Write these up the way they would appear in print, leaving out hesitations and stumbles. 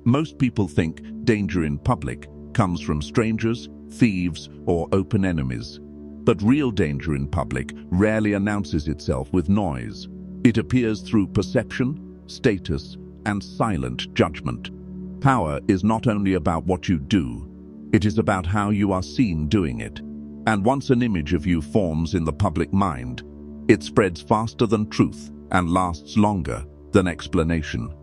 Most people think danger in public comes from strangers, thieves, or open enemies. But real danger in public rarely announces itself with noise. It appears through perception, status, and silent judgment. Power is not only about what you do, it is about how you are seen doing it. And once an image of you forms in the public mind, it spreads faster than truth and lasts longer than explanation.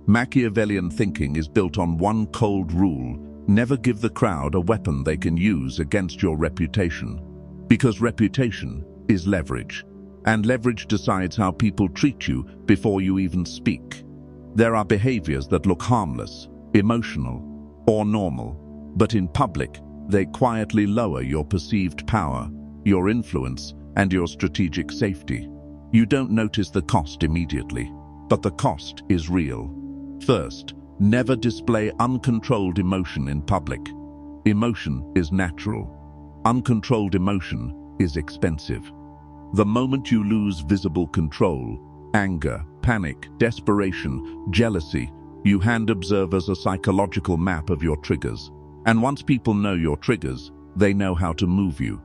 Machiavellian thinking is built on one cold rule: never give the crowd a weapon they can use against your reputation. Because reputation is leverage, and leverage decides how people treat you before you even speak. There are behaviors that look harmless, emotional, or normal, but in public, they quietly lower your perceived power, your influence, and your strategic safety. You don't notice the cost immediately, but the cost is real. First, never display uncontrolled emotion in public. Emotion is natural. Uncontrolled emotion is expensive. The moment you lose visible control, anger, panic, desperation, jealousy, you hand observers a psychological map of your triggers. And once people know your triggers, they know how to move you.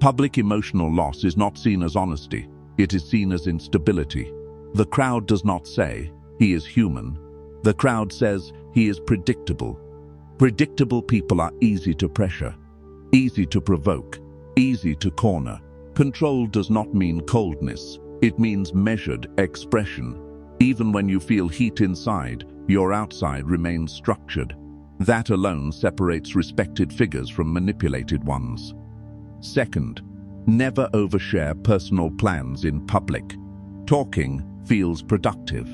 Public emotional loss is not seen as honesty, it is seen as instability. The crowd does not say, "He is human." The crowd says, "He is predictable." Predictable people are easy to pressure, easy to provoke, easy to corner. Control does not mean coldness, it means measured expression. Even when you feel heat inside, your outside remains structured. That alone separates respected figures from manipulated ones. Second, never overshare personal plans in public. Talking feels productive.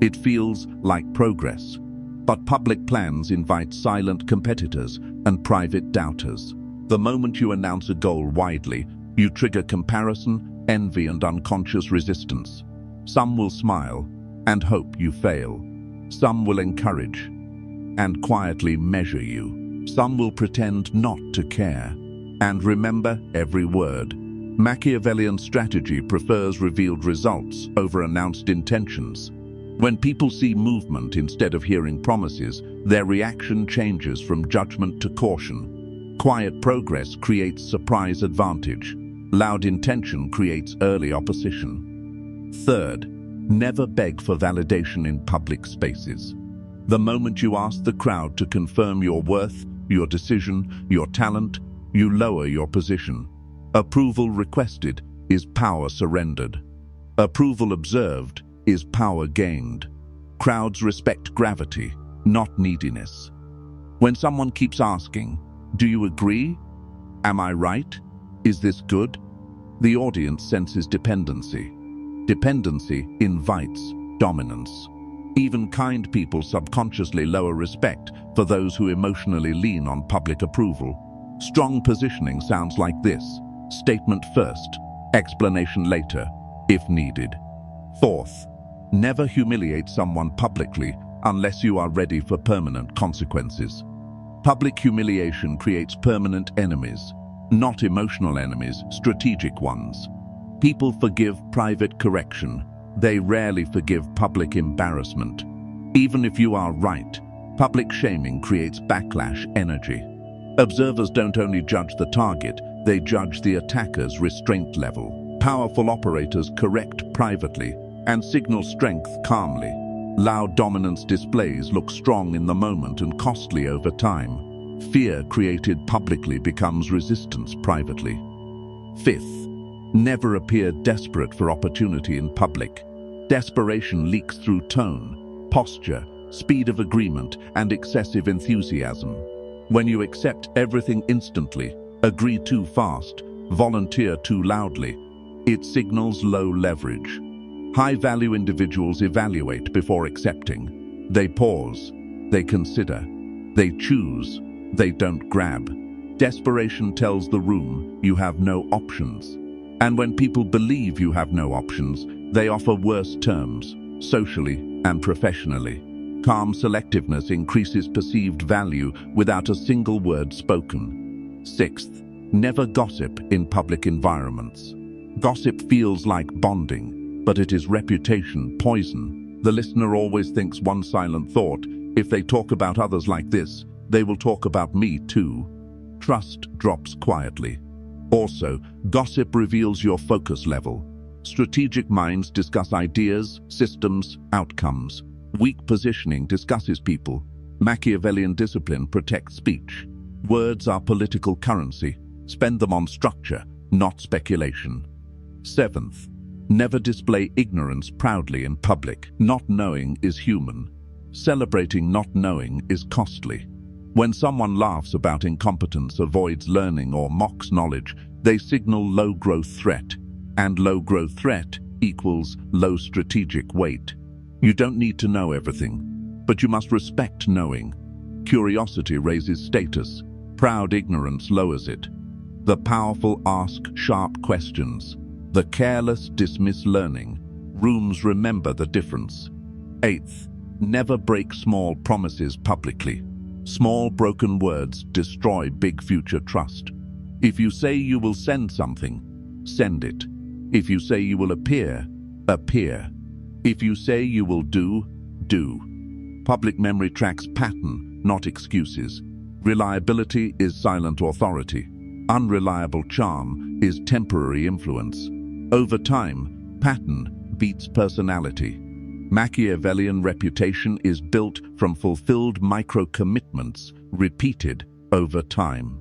It feels like progress. But public plans invite silent competitors and private doubters. The moment you announce a goal widely, you trigger comparison, envy, and unconscious resistance. Some will smile and hope you fail. Some will encourage and quietly measure you. Some will pretend not to care and remember every word. Machiavellian strategy prefers revealed results over announced intentions. When people see movement instead of hearing promises, their reaction changes from judgment to caution. Quiet progress creates surprise advantage. Loud intention creates early opposition. Third, never beg for validation in public spaces. The moment you ask the crowd to confirm your worth, your decision, your talent, you lower your position. Approval requested is power surrendered. Approval observed is power gained. Crowds respect gravity, not neediness. When someone keeps asking, "Do you agree? Am I right? Is this good?" the audience senses dependency. Dependency invites dominance. Even kind people subconsciously lower respect for those who emotionally lean on public approval. Strong positioning sounds like this: statement first, explanation later, if needed. Fourth, never humiliate someone publicly unless you are ready for permanent consequences. Public humiliation creates permanent enemies, not emotional enemies, strategic ones. People forgive private correction. They rarely forgive public embarrassment. Even if you are right, public shaming creates backlash energy. Observers don't only judge the target, they judge the attacker's restraint level. Powerful operators correct privately and signal strength calmly. Loud dominance displays look strong in the moment and costly over time. Fear created publicly becomes resistance privately. Fifth, never appear desperate for opportunity in public. Desperation leaks through tone, posture, speed of agreement, and excessive enthusiasm. When you accept everything instantly, agree too fast, volunteer too loudly, it signals low leverage. High-value individuals evaluate before accepting. They pause, they consider, they choose, they don't grab. Desperation tells the room you have no options. And when people believe you have no options, they offer worse terms, socially and professionally. Calm selectiveness increases perceived value without a single word spoken. Sixth, never gossip in public environments. Gossip feels like bonding, but it is reputation poison. The listener always thinks one silent thought If they talk about others like this, they will talk about me too. Trust drops quietly. Also, gossip reveals your focus level. Strategic minds discuss ideas, systems, outcomes. Weak positioning discusses people. Machiavellian discipline protects speech. Words are political currency. Spend them on structure, not speculation. Seventh, never display ignorance proudly in public. Not knowing is human. Celebrating not knowing is costly. When someone laughs about incompetence, avoids learning, or mocks knowledge, they signal low-growth threat. And low-growth threat equals low strategic weight. You don't need to know everything, but you must respect knowing. Curiosity raises status. Proud ignorance lowers it. The powerful ask sharp questions. The careless dismiss learning. Rooms remember the difference. Eighth, never break small promises publicly. Small broken words destroy big future trust. If you say you will send something, send it. If you say you will appear, appear. If you say you will do, do. Public memory tracks pattern, not excuses. Reliability is silent authority. Unreliable charm is temporary influence. Over time, pattern beats personality. Machiavellian reputation is built from fulfilled micro-commitments repeated over time.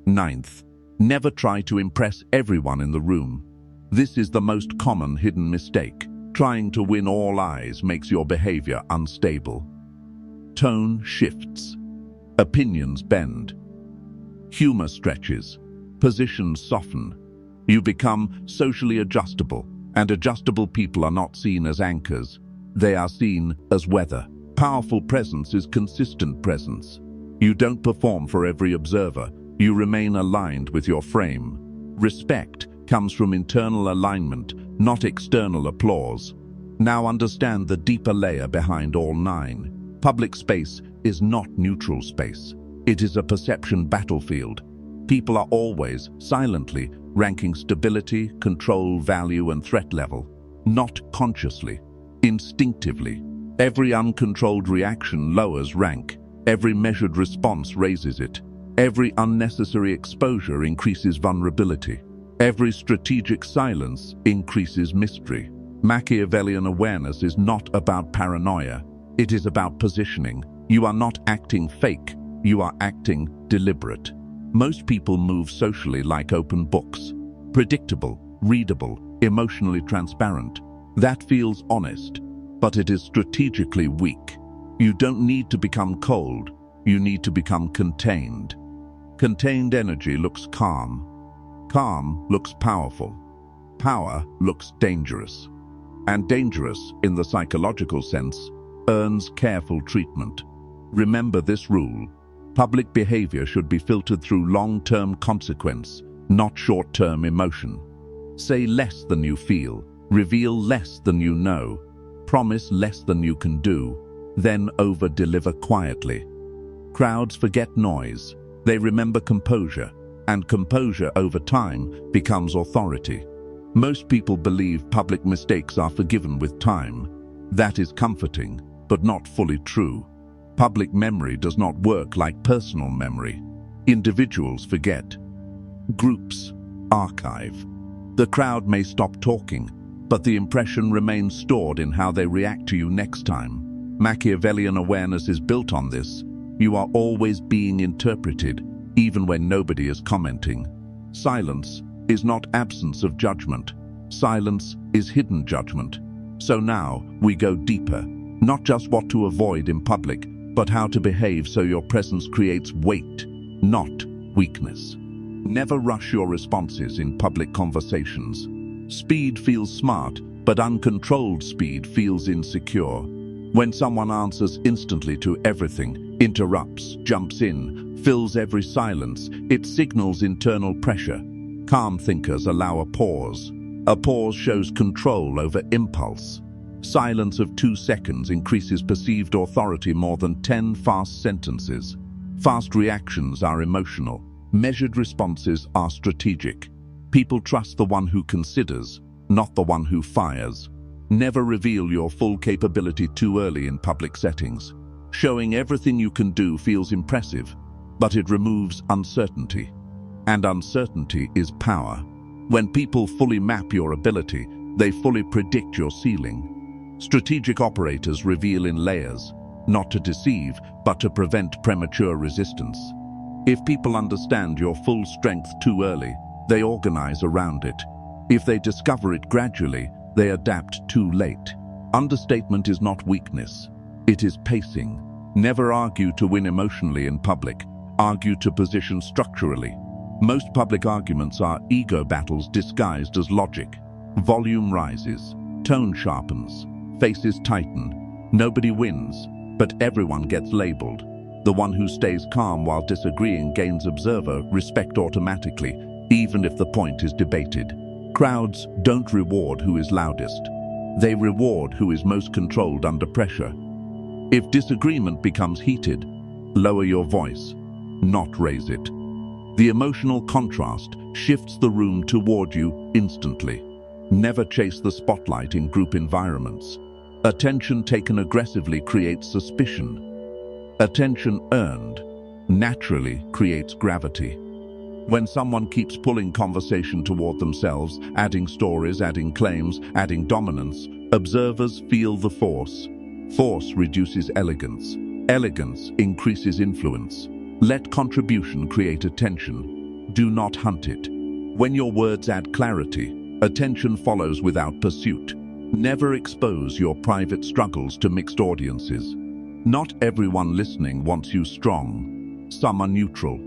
Ninth, never try to impress everyone in the room. This is the most common hidden mistake. Trying to win all eyes makes your behavior unstable. Tone shifts. Opinions bend. Humor stretches. Positions soften. You become socially adjustable, and adjustable people are not seen as anchors. They are seen as weather. Powerful presence is consistent presence. You don't perform for every observer. You remain aligned with your frame. Respect comes from internal alignment, not external applause. Now understand the deeper layer behind all nine. Public space is not neutral space. It is a perception battlefield. People are always, silently, ranking stability, control, value, and threat level. Not consciously, instinctively. Every uncontrolled reaction lowers rank. Every measured response raises it. Every unnecessary exposure increases vulnerability. Every strategic silence increases mystery. Machiavellian awareness is not about paranoia. It is about positioning. You are not acting fake. You are acting deliberate. Most people move socially like open books. Predictable, readable, emotionally transparent. That feels honest, but it is strategically weak. You don't need to become cold. You need to become contained. Contained energy looks calm. Calm looks powerful. Power looks dangerous. And dangerous, in the psychological sense, earns careful treatment. Remember this rule. Public behavior should be filtered through long-term consequence, not short-term emotion. Say less than you feel. Reveal less than you know. Promise less than you can do. Then over-deliver quietly. Crowds forget noise. They remember composure. And composure over time becomes authority. Most people believe public mistakes are forgiven with time. That is comforting, but not fully true. Public memory does not work like personal memory. Individuals forget. Groups archive. The crowd may stop talking, but the impression remains stored in how they react to you next time. Machiavellian awareness is built on this. You are always being interpreted, even when nobody is commenting. Silence is not absence of judgment. Silence is hidden judgment. So now we go deeper. Not just what to avoid in public, but how to behave so your presence creates weight, not weakness. Never rush your responses in public conversations. Speed feels smart, but uncontrolled speed feels insecure. When someone answers instantly to everything, interrupts, jumps in, fills every silence, it signals internal pressure. Calm thinkers allow a pause. A pause shows control over impulse. Silence of 2 seconds increases perceived authority more than 10 fast sentences. Fast reactions are emotional. Measured responses are strategic. People trust the one who considers, not the one who fires. Never reveal your full capability too early in public settings. Showing everything you can do feels impressive, but it removes uncertainty. And uncertainty is power. When people fully map your ability, they fully predict your ceiling. Strategic operators reveal in layers, not to deceive, but to prevent premature resistance. If people understand your full strength too early, they organize around it. If they discover it gradually, they adapt too late. Understatement is not weakness. It is pacing. Never argue to win emotionally in public. Argue to position structurally. Most public arguments are ego battles disguised as logic. Volume rises. Tone sharpens. Faces tighten. Nobody wins, but everyone gets labeled. The one who stays calm while disagreeing gains observer respect automatically, even if the point is debated. Crowds don't reward who is loudest. They reward who is most controlled under pressure. If disagreement becomes heated, lower your voice, not raise it. The emotional contrast shifts the room toward you instantly. Never chase the spotlight in group environments. Attention taken aggressively creates suspicion. Attention earned naturally creates gravity. When someone keeps pulling conversation toward themselves, adding stories, adding claims, adding dominance, observers feel the force. Force reduces elegance. Elegance increases influence. Let contribution create attention. Do not hunt it. When your words add clarity, attention follows without pursuit. Never expose your private struggles to mixed audiences. Not everyone listening wants you strong. Some are neutral.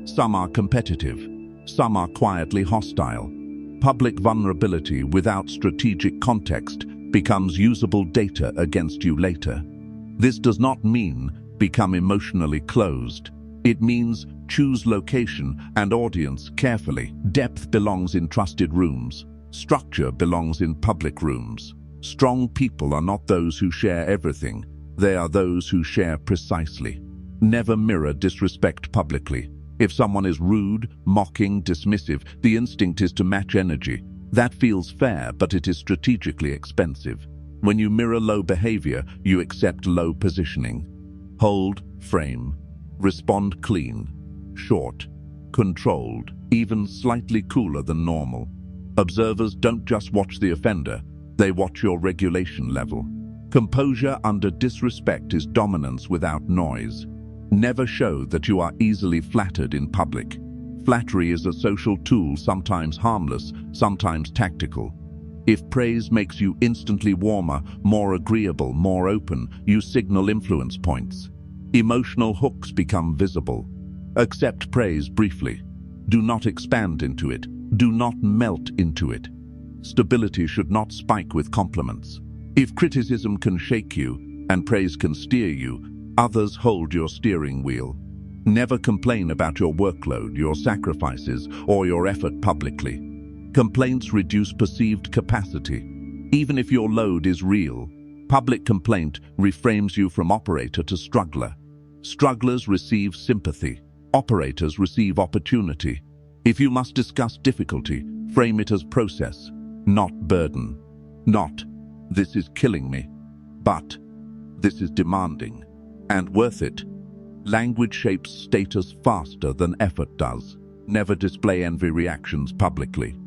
Some are competitive. Some are quietly hostile. Public vulnerability without strategic context becomes usable data against you later. This does not mean become emotionally closed. It means choose location and audience carefully. Depth belongs in trusted rooms. Structure belongs in public rooms. Strong people are not those who share everything. They are those who share precisely. Never mirror disrespect publicly. If someone is rude, mocking, dismissive, the instinct is to match energy. That feels fair, but it is strategically expensive. When you mirror low behavior, you accept low positioning. Hold, frame, respond clean, short, controlled, even slightly cooler than normal. Observers don't just watch the offender, they watch your regulation level. Composure under disrespect is dominance without noise. Never show that you are easily flattered in public. Flattery is a social tool, sometimes harmless, sometimes tactical. If praise makes you instantly warmer, more agreeable, more open, you signal influence points. Emotional hooks become visible. Accept praise briefly. Do not expand into it. Do not melt into it. Stability should not spike with compliments. If criticism can shake you and praise can steer you, others hold your steering wheel. Never complain about your workload, your sacrifices, or your effort publicly. Complaints reduce perceived capacity. Even if your load is real, public complaint reframes you from operator to struggler. Strugglers receive sympathy. Operators receive opportunity. If you must discuss difficulty, frame it as process, not burden. Not, this is killing me, but this is demanding and worth it. Language shapes status faster than effort does. Never display envy reactions publicly.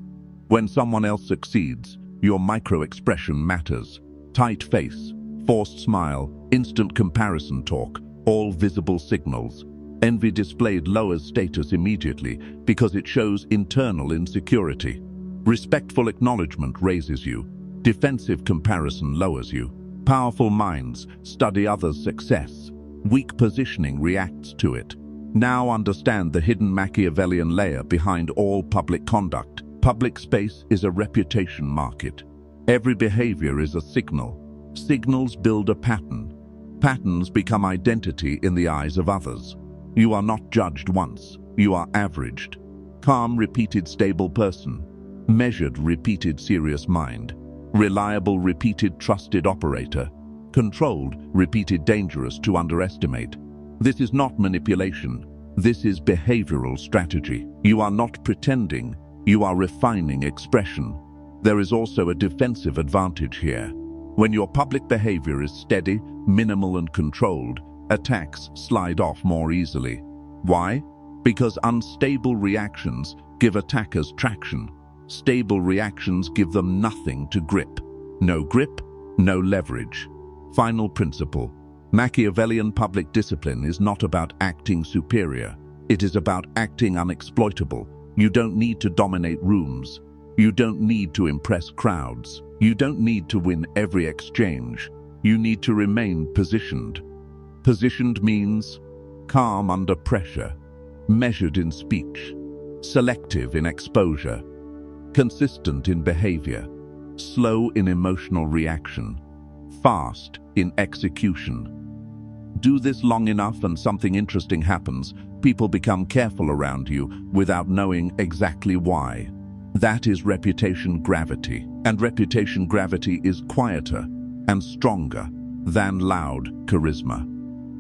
When someone else succeeds, your micro-expression matters. Tight face, forced smile, instant comparison talk, all visible signals. Envy displayed lowers status immediately because it shows internal insecurity. Respectful acknowledgement raises you. Defensive comparison lowers you. Powerful minds study others' success. Weak positioning reacts to it. Now understand the hidden Machiavellian layer behind all public conduct. Public space is a reputation market. Every behavior is a signal. Signals build a pattern. Patterns become identity in the eyes of others. You are not judged once. You are averaged. Calm, repeated, stable person. Measured, repeated, serious mind. Reliable, repeated, trusted operator. Controlled, repeated, dangerous to underestimate. This is not manipulation. This is behavioral strategy. You are not pretending. You are refining expression. There is also a defensive advantage here. When your public behavior is steady, minimal, and controlled, attacks slide off more easily. Why? Because unstable reactions give attackers traction. Stable reactions give them nothing to grip. No grip, no leverage. Final principle. Machiavellian public discipline is not about acting superior. It is about acting unexploitable. You don't need to dominate rooms. You don't need to impress crowds. You don't need to win every exchange. You need to remain positioned. Positioned means calm under pressure, measured in speech, selective in exposure, consistent in behavior, slow in emotional reaction, fast in execution. Do this long enough and something interesting happens. People become careful around you without knowing exactly why. That is reputation gravity, and reputation gravity is quieter and stronger than loud charisma.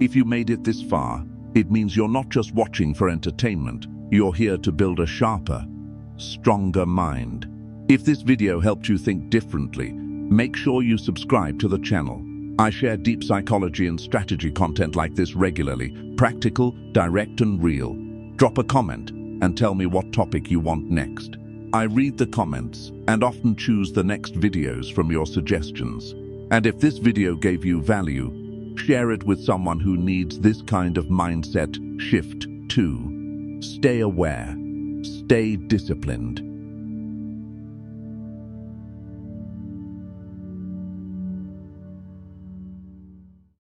If you made it this far, it means you're not just watching for entertainment, you're here to build a sharper, stronger mind. If this video helped you think differently, make sure you subscribe to the channel. I share deep psychology and strategy content like this regularly, practical, direct and real. Drop a comment and tell me what topic you want next. I read the comments and often choose the next videos from your suggestions. And if this video gave you value, share it with someone who needs this kind of mindset shift too. Stay aware, stay disciplined,